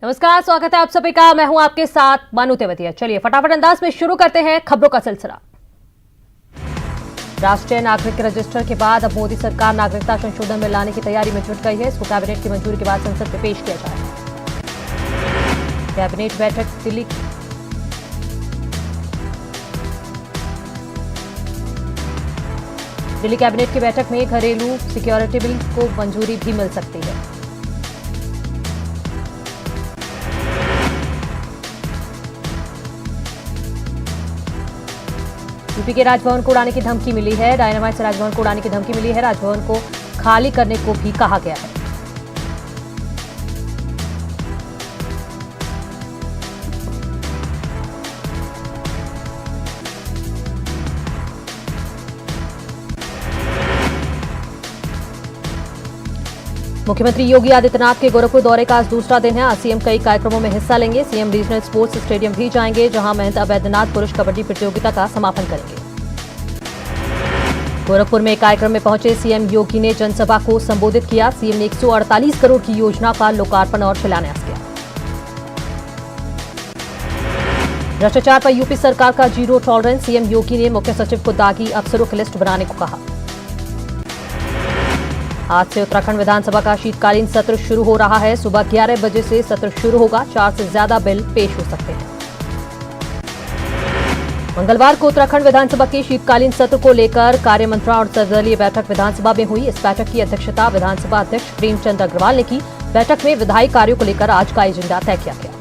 नमस्कार, स्वागत है आप सभी का। मैं हूं आपके साथ मानू तेवतिया। चलिए फटाफट अंदाज में शुरू करते हैं खबरों का सिलसिला। राष्ट्रीय नागरिक रजिस्टर के बाद अब मोदी सरकार नागरिकता संशोधन बिल लाने की तैयारी में जुट गई है। इसको कैबिनेट की मंजूरी के बाद संसद में पेश किया जाएगा। कैबिनेट बैठक दिल्ली कैबिनेट की बैठक में घरेलू सिक्योरिटी बिल को मंजूरी भी मिल सकती है। यूपी के राजभवन को उड़ाने की धमकी मिली है। डायनामाइट से राजभवन को उड़ाने की धमकी मिली है। राजभवन को खाली करने को भी कहा गया है। मुख्यमंत्री योगी आदित्यनाथ के गोरखपुर दौरे का आज दूसरा दिन है। आज सीएम कई कार्यक्रमों में हिस्सा लेंगे। सीएम रीजनल स्पोर्ट्स स्टेडियम भी जाएंगे, जहां महंत अवैधनाथ पुरुष कबड्डी प्रतियोगिता का समापन करेंगे। गोरखपुर में एक कार्यक्रम में पहुंचे सीएम योगी ने जनसभा को संबोधित किया। सीएम ने 148 करोड़ की योजना का लोकार्पण और शिलान्यास किया। भ्रष्टाचार पर यूपी सरकार का जीरो टॉलरेंस। सीएम योगी ने मुख्य सचिव को दागी अफसरों की लिस्ट बनाने को कहा। आज से उत्तराखंड विधानसभा का शीतकालीन सत्र शुरू हो रहा है। सुबह 11 बजे से सत्र शुरू होगा। 4 से ज्यादा बिल पेश हो सकते हैं। मंगलवार को उत्तराखंड विधानसभा के शीतकालीन सत्र को लेकर कार्यमंत्रणा और सर्वदलीय बैठक विधानसभा में हुई। इस बैठक की अध्यक्षता विधानसभा अध्यक्ष प्रेमचंद अग्रवाल ने की। बैठक में विधायी कार्यों को लेकर आज का एजेंडा तय किया गया।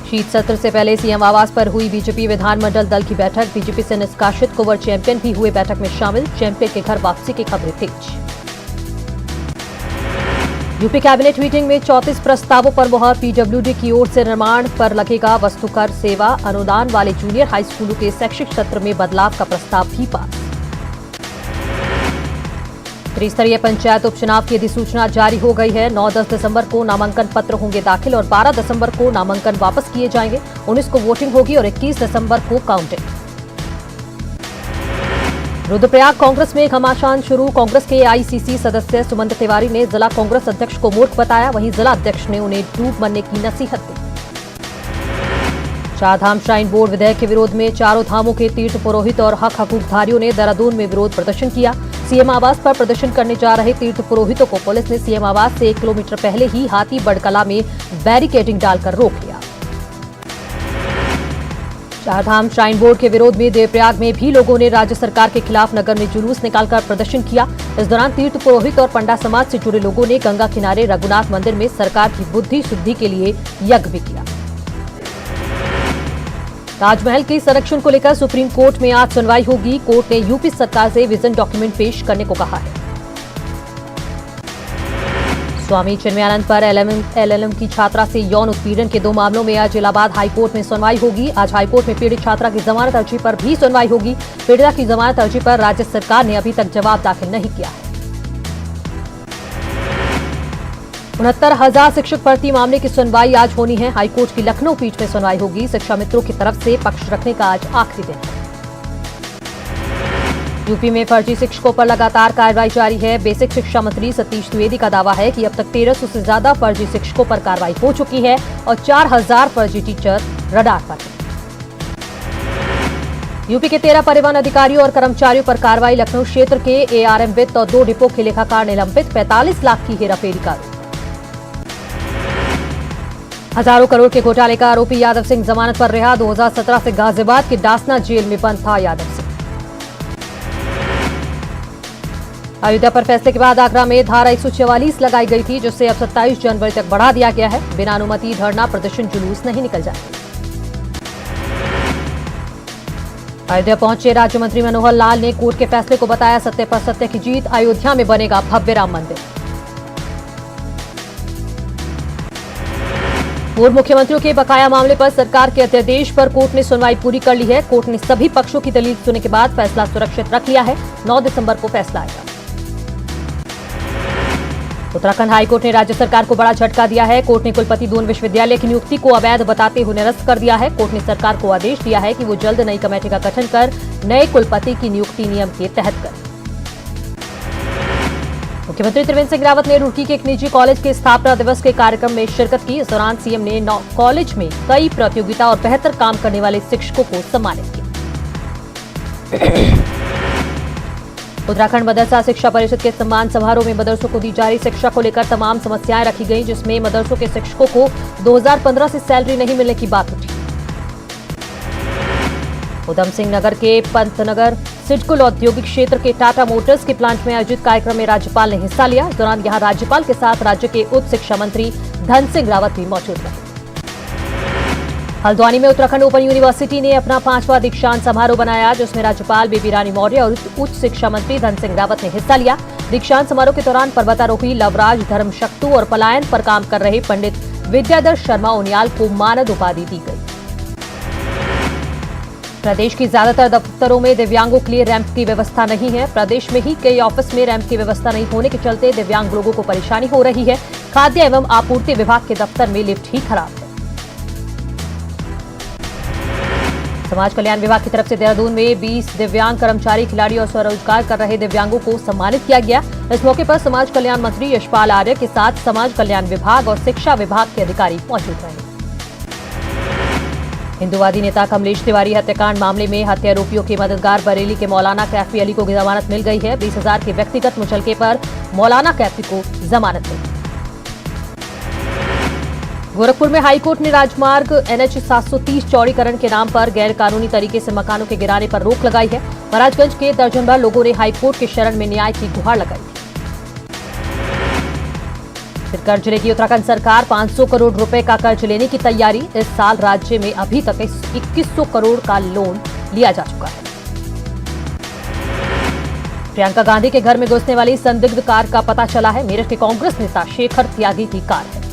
शीत सत्र से पहले सीएम आवास पर हुई बीजेपी विधानमंडल दल की बैठक। बीजेपी से निष्कासित कुंवर चैंपियन भी हुए बैठक में शामिल। चैंपियन के घर वापसी की खबरें तेज। यूपी कैबिनेट मीटिंग में 34 प्रस्तावों पर मुहर। पीडब्ल्यूडी की ओर से निर्माण पर लगेगा वस्तुकर सेवा अनुदान वाले जूनियर हाई स्कूलों के शैक्षिक सत्र में बदलाव का प्रस्ताव भी पास। त्रिस्तरीय पंचायत उपचुनाव की अधिसूचना जारी हो गई है। 9-10 दिसंबर को नामांकन पत्र होंगे दाखिल और 12 दिसंबर को नामांकन वापस किए जाएंगे। 19 को वोटिंग होगी और 21 दिसंबर को काउंटिंग। रुद्रप्रयाग कांग्रेस में घमासान शुरू। कांग्रेस के आईसीसी सदस्य सुमंत तिवारी ने जिला कांग्रेस अध्यक्ष को मूर्ख बताया। वहीं जिला अध्यक्ष ने उन्हें डूब मरने की नसीहत दी। चारधाम श्राइन बोर्ड विधेयक के विरोध में चारों धामों के तीर्थ पुरोहित और हक हकूकधारियों ने देहरादून में विरोध प्रदर्शन किया। सीएम आवास पर प्रदर्शन करने जा रहे तीर्थ पुरोहितों को पुलिस ने सीएम आवास से 1 किलोमीटर पहले ही हाथी बड़कला में बैरिकेडिंग डालकर रोक लिया। चारधाम श्राइन बोर्ड के विरोध में देवप्रयाग में भी लोगों ने राज्य सरकार के खिलाफ नगर में जुलूस निकालकर प्रदर्शन किया। इस दौरान तीर्थ पुरोहित और पंडा समाज से जुड़े लोगों ने गंगा किनारे रघुनाथ मंदिर में सरकार की बुद्धि शुद्धि के लिए यज्ञ भी किया। ताजमहल के संरक्षण को लेकर सुप्रीम कोर्ट में आज सुनवाई होगी। कोर्ट ने यूपी सरकार से विजन डॉक्यूमेंट पेश करने को कहा है। स्वामी चिन्मयानंद पर एलएलएम की छात्रा से यौन उत्पीड़न के 2 मामलों में आज इलाहाबाद हाईकोर्ट में सुनवाई होगी। आज हाईकोर्ट में पीड़ित छात्रा की जमानत अर्जी पर भी सुनवाई होगी। पीड़िता की जमानत अर्जी पर राज्य सरकार ने अभी तक जवाब दाखिल नहीं किया है। 69,000 शिक्षक भर्ती मामले की सुनवाई आज होनी है। हाईकोर्ट की लखनऊ पीठ में सुनवाई होगी। शिक्षा मित्रों की तरफ से पक्ष रखने का आज आखिरी दिन है। यूपी में फर्जी शिक्षकों पर लगातार कार्रवाई जारी है। बेसिक शिक्षा मंत्री सतीश द्विवेदी का दावा है कि अब तक 1300 से ज्यादा फर्जी शिक्षकों पर कार्रवाई हो चुकी है और 4000 फर्जी टीचर रडार पर हैं। यूपी के 13 परिवहन अधिकारियों और कर्मचारियों पर कार्रवाई। लखनऊ क्षेत्र के एआरएम वित्त और 2 डिपो के लेखाकार निलंबित। 45 लाख की हेराफेरी का आरोप। हजारों करोड़ के घोटाले का आरोपी यादव सिंह जमानत पर रिहा। 2017 से गाजियाबाद के डासना जेल में बंद था यादव सिंह। अयोध्या पर फैसले के बाद आगरा में धारा 144 लगाई गई थी, जिससे अब 27 जनवरी तक बढ़ा दिया गया है। बिना अनुमति धरना प्रदर्शन जुलूस नहीं निकल जाएंगे। अयोध्या पहुंचे राज्य मंत्री मनोहर लाल ने कोर्ट के फैसले को बताया सत्य पर सत्य की जीत। अयोध्या में बनेगा भव्य राम मंदिर। पूर्व मुख्यमंत्रियों के बकाया मामले पर सरकार के अध्यादेश पर कोर्ट ने सुनवाई पूरी कर ली है। कोर्ट ने सभी पक्षों की दलील सुनने के बाद फैसला सुरक्षित रख लिया है। 9 दिसंबर को फैसला आएगा। उत्तराखंड हाईकोर्ट ने राज्य सरकार को बड़ा झटका दिया है। कोर्ट ने कुलपति दून विश्वविद्यालय की नियुक्ति को अवैध बताते हुए निरस्त कर दिया है। कोर्ट ने सरकार को आदेश दिया है कि वो जल्द नई कमेटी का गठन कर नए कुलपति की नियुक्ति नियम के तहत करे। मुख्यमंत्री त्रिवेंद्र सिंह रावत ने रुड़की के एक निजी कॉलेज के स्थापना दिवस के कार्यक्रम में शिरकत की। इस दौरान सीएम ने कॉलेज में कई प्रतियोगिता और बेहतर काम करने वाले शिक्षकों को सम्मानित किया। उत्तराखंड मदरसा शिक्षा परिषद के सम्मान समारोह में मदरसों को दी जा रही शिक्षा को लेकर तमाम समस्याएं रखी गईं, जिसमें मदरसों के शिक्षकों को 2015 से सैलरी नहीं मिलने की बात उठी। उधम सिंह नगर के पंतनगर सिडकुल औद्योगिक क्षेत्र के टाटा मोटर्स के प्लांट में आयोजित कार्यक्रम में राज्यपाल ने हिस्सा लिया। इस दौरान यहां राज्यपाल के साथ राज्य के उच्च शिक्षा मंत्री धन सिंह रावत भी मौजूद रहे। हल्द्वानी में उत्तराखंड ओपन यूनिवर्सिटी ने अपना 5वां दीक्षांत समारोह बनाया, जिसमें राज्यपाल बेबी रानी मौर्य और उच्च शिक्षा मंत्री धन सिंह रावत ने हिस्सा लिया। दीक्षांत समारोह के दौरान पर्वतारोही लवराज धर्मशक्तु और पलायन पर काम कर रहे पंडित विद्याधर शर्मा उनियाल को मानद उपाधि दी गई। प्रदेश की ज्यादातर दफ्तरों में दिव्यांगों के लिए रैंप की व्यवस्था नहीं है। प्रदेश में ही कई ऑफिस में रैंप की व्यवस्था नहीं होने के चलते दिव्यांग लोगों को परेशानी हो रही है। खाद्य एवं आपूर्ति विभाग के दफ्तर में लिफ्ट ही खराब है। समाज कल्याण विभाग की तरफ से देहरादून में 20 दिव्यांग कर्मचारी, खिलाड़ी और स्वरोजगार कर रहे दिव्यांगों को सम्मानित किया गया। इस मौके पर समाज कल्याण मंत्री यशपाल आर्य के साथ समाज कल्याण विभाग और शिक्षा विभाग के अधिकारी मौजूद रहे। हिंदूवादी नेता कमलेश तिवारी हत्याकांड मामले में हत्यारोपियों के मददगार बरेली के मौलाना कैफी अली को जमानत मिल गई है। 20,000 के व्यक्तिगत मुचलके पर मौलाना कैफी को जमानत मिली। गोरखपुर में हाईकोर्ट ने राजमार्ग NH 730 चौड़ीकरण के नाम पर गैर कानूनी तरीके से मकानों के गिराने पर रोक लगाई है। महाराजगंज के दर्जन भर लोगों ने हाईकोर्ट के शरण में न्याय की गुहार लगाई थी। फिर कर्ज लेगी उत्तराखंड सरकार, 500 करोड़ रुपए का कर्ज लेने की तैयारी। इस साल राज्य में अभी तक 2100 करोड़ का लोन लिया जा चुका है। प्रियंका गांधी के घर में घुसने वाली संदिग्ध कार का पता चला है। मेरठ के कांग्रेस नेता शेखर त्यागी की कार है।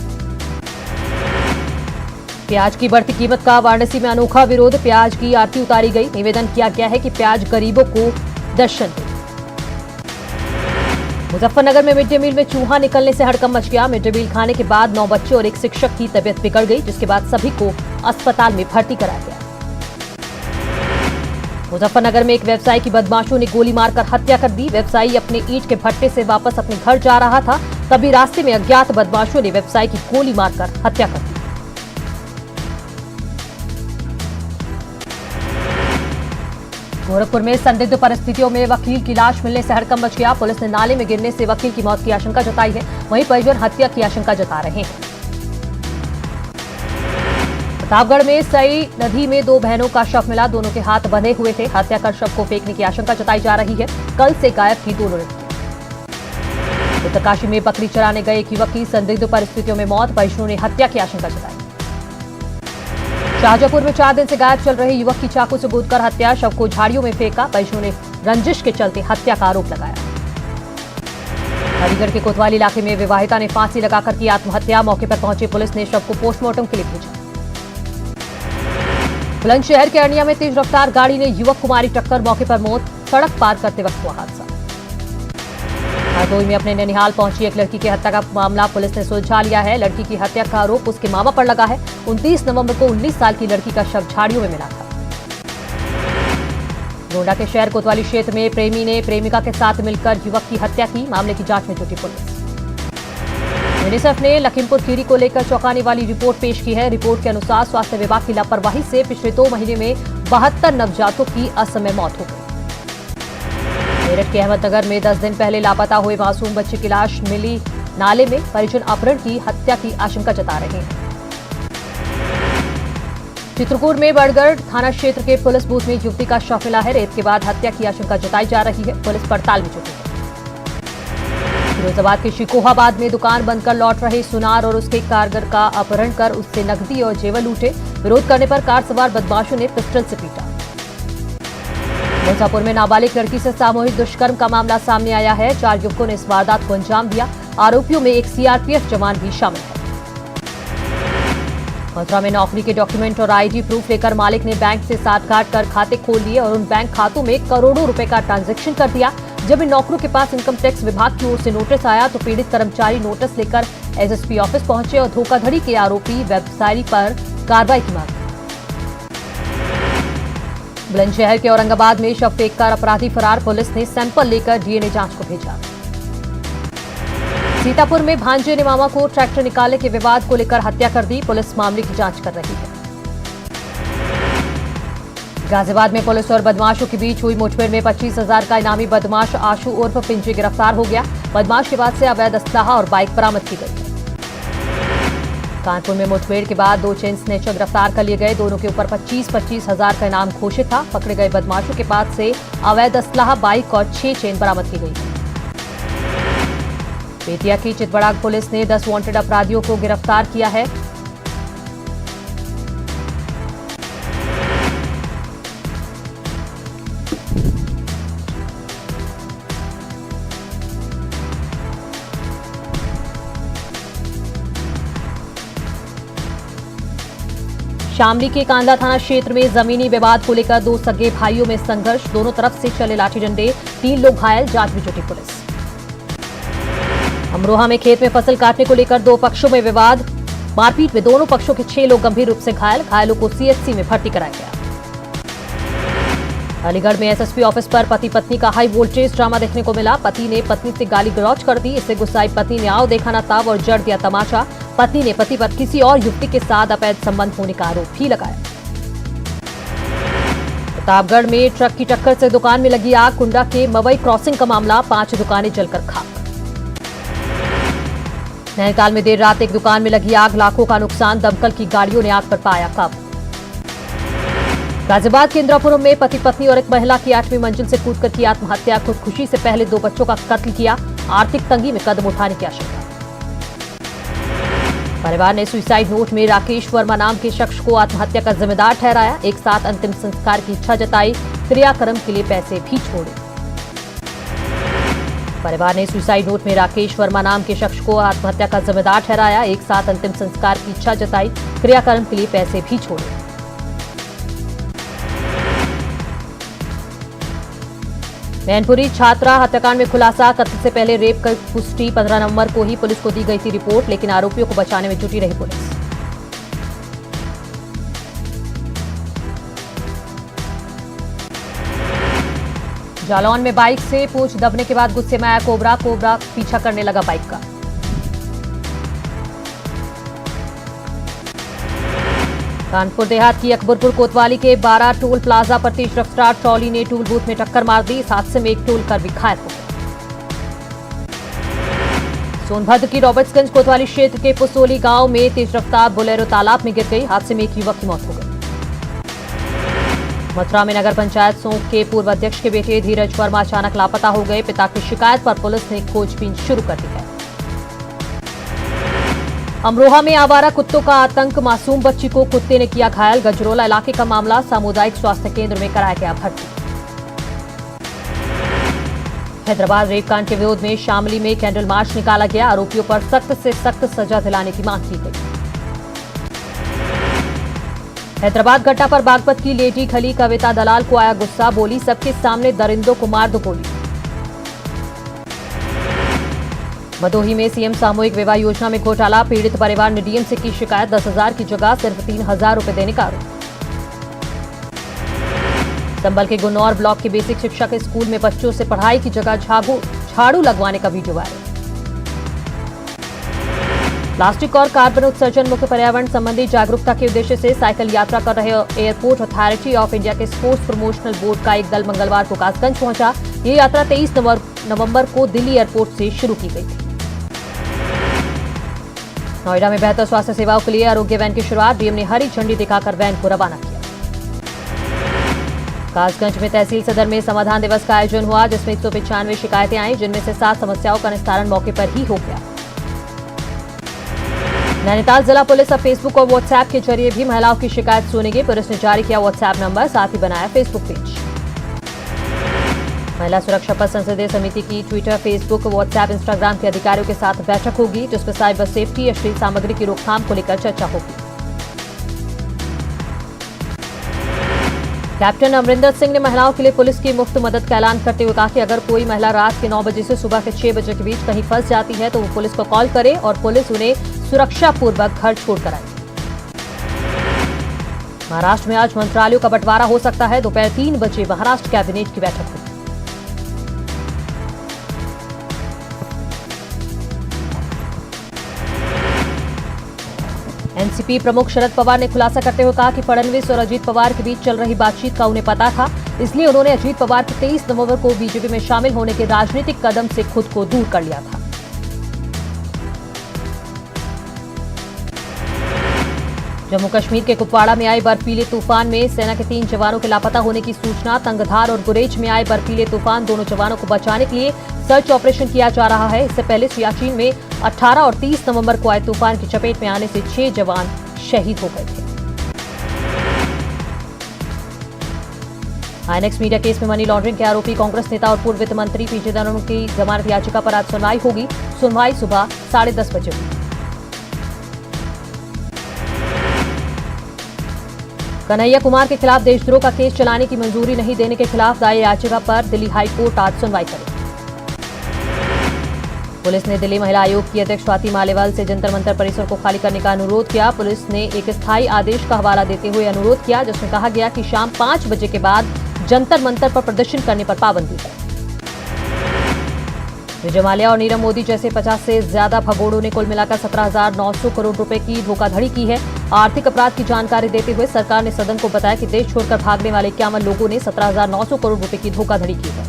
प्याज की बढ़ती कीमत का वाराणसी में अनोखा विरोध, प्याज की आरती उतारी गई। निवेदन किया गया है कि प्याज गरीबों को दर्शन दे। मुजफ्फरनगर में मिड डे मील में चूहा निकलने से हड़कंप मच गया। मिड डे मील खाने के बाद 9 बच्चे और एक शिक्षक की तबीयत बिगड़ गई, जिसके बाद सभी को अस्पताल में भर्ती कराया गया। मुजफ्फरनगर में एक व्यवसायी की बदमाशों ने गोली मारकर हत्या कर दी। व्यवसायी अपने ईंट के भट्टे से वापस अपने घर जा रहा था, तभी रास्ते में अज्ञात बदमाशों ने व्यवसायी की गोली मारकर हत्या कर दी। गोरखपुर में संदिग्ध परिस्थितियों में वकील की लाश मिलने से हड़कंप मच गया। पुलिस ने नाले में गिरने से वकील की मौत की आशंका जताई है। वहीं परिजन हत्या की आशंका जता रहे हैं। प्रतापगढ़ में सई नदी में 2 बहनों का शव मिला। दोनों के हाथ बंधे हुए थे। हत्या कर शव को फेंकने की आशंका जताई जा रही है। कल से गायब थी दोनों लड़कियां। उत्तरकाशी में बकरी चराने गए एक युवक की संदिग्ध परिस्थितियों में मौत। परिजनों ने हत्या की आशंका जताई। शाहजहांपुर में 4 दिन से गायब चल रहे युवक की चाकू से गोदकर हत्या, शव को झाड़ियों में फेंका। परिजनों ने रंजिश के चलते हत्या का आरोप लगाया। अलीगढ़ के कोतवाली इलाके में विवाहिता ने फांसी लगाकर की आत्महत्या। मौके पर पहुंची पुलिस ने शव को पोस्टमार्टम के लिए भेजा। बुलंदशहर के अरनिया में तेज रफ्तार गाड़ी ने युवक को मारी टक्कर, मौके पर मौत। सड़क पार करते वक्त हुआ हादसा। हरदोई में अपने ननिहाल पहुंची एक लड़की की हत्या का मामला पुलिस ने सुलझा लिया है। लड़की की हत्या का आरोप उसके मामा पर लगा है। 29 नवंबर को 19 साल की लड़की का शव झाड़ियों में मिला था। गोंडा के शहर कोतवाली क्षेत्र में प्रेमी ने प्रेमिका के साथ मिलकर युवक की हत्या की। मामले की जांच में जुटी पुलिस। यूनिसेफ ने लखीमपुर खीरी को लेकर चौंकाने वाली रिपोर्ट पेश की है। रिपोर्ट के अनुसार स्वास्थ्य विभाग की लापरवाही से पिछले 2 महीने में 72 नवजातों की असमय मौत हो गई। मेरठ के अहमदनगर में 10 दिन पहले लापता हुए मासूम बच्चे की लाश मिली नाले में। परिजन अपहरण की हत्या की आशंका जता रहे हैं। चित्रकूट में बड़गढ़ थाना क्षेत्र के पुलिस बूथ में युवती का शव मिला है। रेत के बाद हत्या की आशंका जताई जा रही है। पुलिस पड़ताल में जुटी है। फिरोजाबाद के शिकोहाबाद में दुकान बंद कर लौट रहे सुनार और उसके कारगर का अपहरण कर उससे नकदी और जेवर लूटे। विरोध करने पर कार सवार बदमाशों ने पिस्टल से पीटा। मिर्जापुर में नाबालिग लड़की से सामूहिक दुष्कर्म का मामला सामने आया है। 4 युवकों ने इस वारदात को अंजाम दिया। आरोपियों में एक सीआरपीएफ जवान भी शामिल है। मथुरा में नौकरी के डॉक्यूमेंट और आईडी प्रूफ लेकर मालिक ने बैंक से साठगांठ कर खाते खोल लिए और उन बैंक खातों में करोड़ों रुपए का ट्रांजैक्शन कर दिया। जब इन नौकरों के पास इनकम टैक्स विभाग की ओर से नोटिस आया तो पीड़ित कर्मचारी नोटिस लेकर एसएसपी ऑफिस पहुंचे और धोखाधड़ी के आरोपी व्यवसायी पर कार्रवाई की मांग। बुलंदशहर के औरंगाबाद में शव फेंककर अपराधी फरार, पुलिस ने सैंपल लेकर डीएनए जांच को भेजा। सीतापुर में भांजे ने मामा को ट्रैक्टर निकालने के विवाद को लेकर हत्या कर दी, पुलिस मामले की जांच कर रही है। गाजियाबाद में पुलिस और बदमाशों के बीच हुई मुठभेड़ में 25,000 का इनामी बदमाश आशु उर्फ पिंजी गिरफ्तार हो गया। बदमाश के पास से अवैध असलाहा और बाइक बरामद की गई। कानपुर में मुठभेड़ के बाद 2 चेन स्नेचर गिरफ्तार कर लिए गए। दोनों के ऊपर 25,000 का इनाम घोषित था। पकड़े गए बदमाशों के पास से अवैध असलाहा, बाइक और 6 चेन बरामद की गई। बेतिया की चितबड़ाग पुलिस ने 10 वांटेड अपराधियों को गिरफ्तार किया है। शामली के कांदा थाना क्षेत्र में जमीनी विवाद को लेकर 2 सगे भाइयों में संघर्ष, दोनों तरफ से चले लाठी डंडे, 3 लोग घायल, जांच में जुटी पुलिस। अमरोहा में खेत में फसल काटने को लेकर 2 पक्षों में विवाद, मारपीट में दोनों पक्षों के 6 लोग गंभीर रूप से घायल, घायलों को सीएचसी में भर्ती कराया गया। अलीगढ़ में एसएसपी ऑफिस पर पति पत्नी का हाई वोल्टेज ड्रामा देखने को मिला। पति ने पत्नी से गाली गलौज कर दी, इससे गुस्साई पत्नी ने आओ देखा ना तब और जड़ दिया तमाचा। पत्नी ने पति पर किसी और युवती के साथ अवैध संबंध होने का आरोप भी लगाया। प्रतापगढ़ में ट्रक की टक्कर से दुकान में लगी आग, कुंडा के मवई क्रॉसिंग का मामला, 5 दुकानें जलकर खाक। नैनीताल में देर रात एक दुकान में लगी आग, लाखों का नुकसान, दमकल की गाड़ियों ने आग पर पाया काबू। गाजियाबाद के इंद्रापुरम में पति पत्नी और एक महिला की 8वीं मंजिल से कूदकर की आत्महत्या, खुदकुशी से पहले 2 बच्चों का कत्ल किया, आर्थिक तंगी में कदम उठाने की आशंका। परिवार ने सुसाइड नोट में राकेश वर्मा नाम के शख्स को आत्महत्या का जिम्मेदार ठहराया, एक साथ अंतिम संस्कार की इच्छा जताई, क्रियाक्रम के लिए पैसे भी छोड़े। परिवार ने सुसाइड नोट में राकेश वर्मा नाम के शख्स को आत्महत्या का जिम्मेदार ठहराया, एक साथ अंतिम संस्कार की इच्छा जताई, क्रियाक्रम के लिए पैसे भी छोड़े। मैनपुरी छात्रा हत्याकांड में खुलासा, कत्ल से पहले रेप की पुष्टि 15 नवंबर को ही पुलिस को दी गई थी रिपोर्ट, लेकिन आरोपियों को बचाने में जुटी रही पुलिस। जालौन में बाइक से पूंछ दबने के बाद गुस्से में आया कोबरा पीछा करने लगा बाइक का। कानपुर देहात की अकबरपुर कोतवाली के 12 टोल प्लाजा पर तेज रफ्तार ट्रॉली ने टोल बूथ में टक्कर मार दी, इस हादसे में एक टोल कर्मी घायल हो गया। सोनभद्र की रॉबर्ट्सगंज कोतवाली क्षेत्र के पुसोली गांव में तेज रफ्तार बोलेरो तालाब में गिर गई, हादसे में एक युवक की मौत हो गई। मथुरा में नगर पंचायत सोंग के पूर्व अध्यक्ष के बेटे धीरज वर्मा अचानक लापता हो गए, पिता की शिकायत पर पुलिस ने खोजबीन शुरू कर दी है। अमरोहा में आवारा कुत्तों का आतंक, मासूम बच्ची को कुत्ते ने किया घायल, गजरोला इलाके का मामला, सामुदायिक स्वास्थ्य केंद्र में कराया गया भर्ती। हैदराबाद रेप कांड के विरोध में शामली में कैंडल मार्च निकाला गया, आरोपियों पर सख्त से सख्त सजा दिलाने की मांग की गई। हैदराबाद घटना पर बागपत की लेडी खली कविता दलाल को आया गुस्सा, बोली सबके सामने दरिंदों को मार दो गोली। भदोही में सीएम सामूहिक विवाह योजना में घोटाला, पीड़ित परिवार ने डीएम से की शिकायत, 10,000 की जगह सिर्फ 3,000 रुपए देने का आरोप। संभल के गुन्नौर ब्लॉक के बेसिक शिक्षा के स्कूल में बच्चों से पढ़ाई की जगह झाड़ू लगवाने का वीडियो वायरल। प्लास्टिक और कार्बन उत्सर्जन मुक्त पर्यावरण संबंधी जागरूकता के उद्देश्य से साइकिल यात्रा कर रहे एयरपोर्ट अथॉरिटी ऑफ इंडिया के स्पोर्ट्स प्रमोशनल बोर्ड का एक दल मंगलवार को कासगंज पहुंचा। ये यात्रा 23 नवंबर को दिल्ली एयरपोर्ट से शुरू की गई थी। नोएडा में बेहतर स्वास्थ्य सेवाओं के लिए आरोग्य वैन की शुरुआत, डीएम ने हरी झंडी दिखाकर वैन को रवाना किया। कासगंज में तहसील सदर में समाधान दिवस का आयोजन हुआ, जिसमें 195 शिकायतें आई, जिनमें से 7 समस्याओं का निस्तारण मौके पर ही हो गया। नैनीताल जिला पुलिस अब फेसबुक और व्हाट्सएप के जरिए भी महिलाओं की शिकायत सुनेगी। पुलिस ने जारी किया व्हाट्सएप नंबर, साथ ही बनाया फेसबुक पेज। महिला सुरक्षा पर संसदीय समिति की ट्विटर, फेसबुक, व्हाट्सएप, इंस्टाग्राम के अधिकारियों के साथ बैठक होगी, जिसमें साइबर सेफ्टी, अश्लील सामग्री की रोकथाम को लेकर चर्चा होगी। कैप्टन अमरिंदर सिंह ने महिलाओं के लिए पुलिस की मुफ्त मदद का ऐलान करते हुए कहा कि अगर कोई महिला रात के 9 बजे से सुबह के 6 बजे के बीच कहीं फंस जाती है तो वो पुलिस को कॉल करे और पुलिस उन्हें सुरक्षापूर्वक घर छोड़कर आए। महाराष्ट्र में आज मंत्रालयों का बंटवारा हो सकता है, दोपहर 3 बजे महाराष्ट्र कैबिनेट की बैठक होगी। एनसीपी प्रमुख शरद पवार ने खुलासा करते हुए कहा कि फडणवीस और अजीत पवार के बीच चल रही बातचीत का उन्हें पता था, इसलिए उन्होंने अजीत पवार के 23 नवंबर को बीजेपी में शामिल होने के राजनीतिक कदम से खुद को दूर कर लिया था। जम्मू कश्मीर के कुपवाड़ा में आए बर्फीले तूफान में सेना के 3 जवानों के लापता होने की सूचना। तंगधार और गुरेज में आए बर्फीले तूफान, दोनों जवानों को बचाने के लिए सर्च ऑपरेशन किया जा रहा है। इससे पहले सियाचिन में 18 और 30 नवंबर को आए तूफान की चपेट में आने से 6 जवान शहीद हो गए थे। आईएनएक्स मीडिया केस में मनी लॉन्ड्रिंग के आरोपी कांग्रेस नेता और पूर्व वित्त मंत्री पी चिदंबरम की जमानत याचिका पर आज सुनवाई होगी। सुनवाई सुबह 10:30 बजे होगी। कन्हैया कुमार के खिलाफ देशद्रोह का केस चलाने की मंजूरी नहीं देने के खिलाफ दायर याचिका पर दिल्ली हाई कोर्ट आज सुनवाई करेगी। पुलिस ने दिल्ली महिला आयोग की अध्यक्ष स्वाति मालेवाल से जंतर मंतर परिसर को खाली करने का अनुरोध किया। पुलिस ने एक स्थायी आदेश का हवाला देते हुए अनुरोध किया, जिसमें कहा गया कि शाम 5 बजे के बाद जंतर मंतर पर प्रदर्शन करने पर पाबंदी है। विजय माल्या और नीरव मोदी जैसे 50 से ज्यादा भगोड़ों ने कुल मिलाकर 17,900 करोड़ रुपए की धोखाधड़ी की है। आर्थिक अपराध की जानकारी देते हुए सरकार ने सदन को बताया कि देश छोड़कर भागने वाले 51 लोगों ने 17,900 करोड़ रुपए की धोखाधड़ी की है।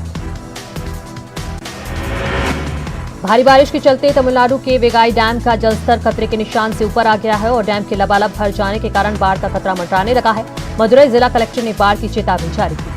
भारी बारिश के चलते तमिलनाडु के वेगाई डैम का जलस्तर खतरे के निशान से ऊपर आ गया है और डैम के लबालब भर जाने के कारण बाढ़ का खतरा मंडराने लगा है। मदुरई जिला कलेक्टर ने बाढ़ की चेतावनी जारी की।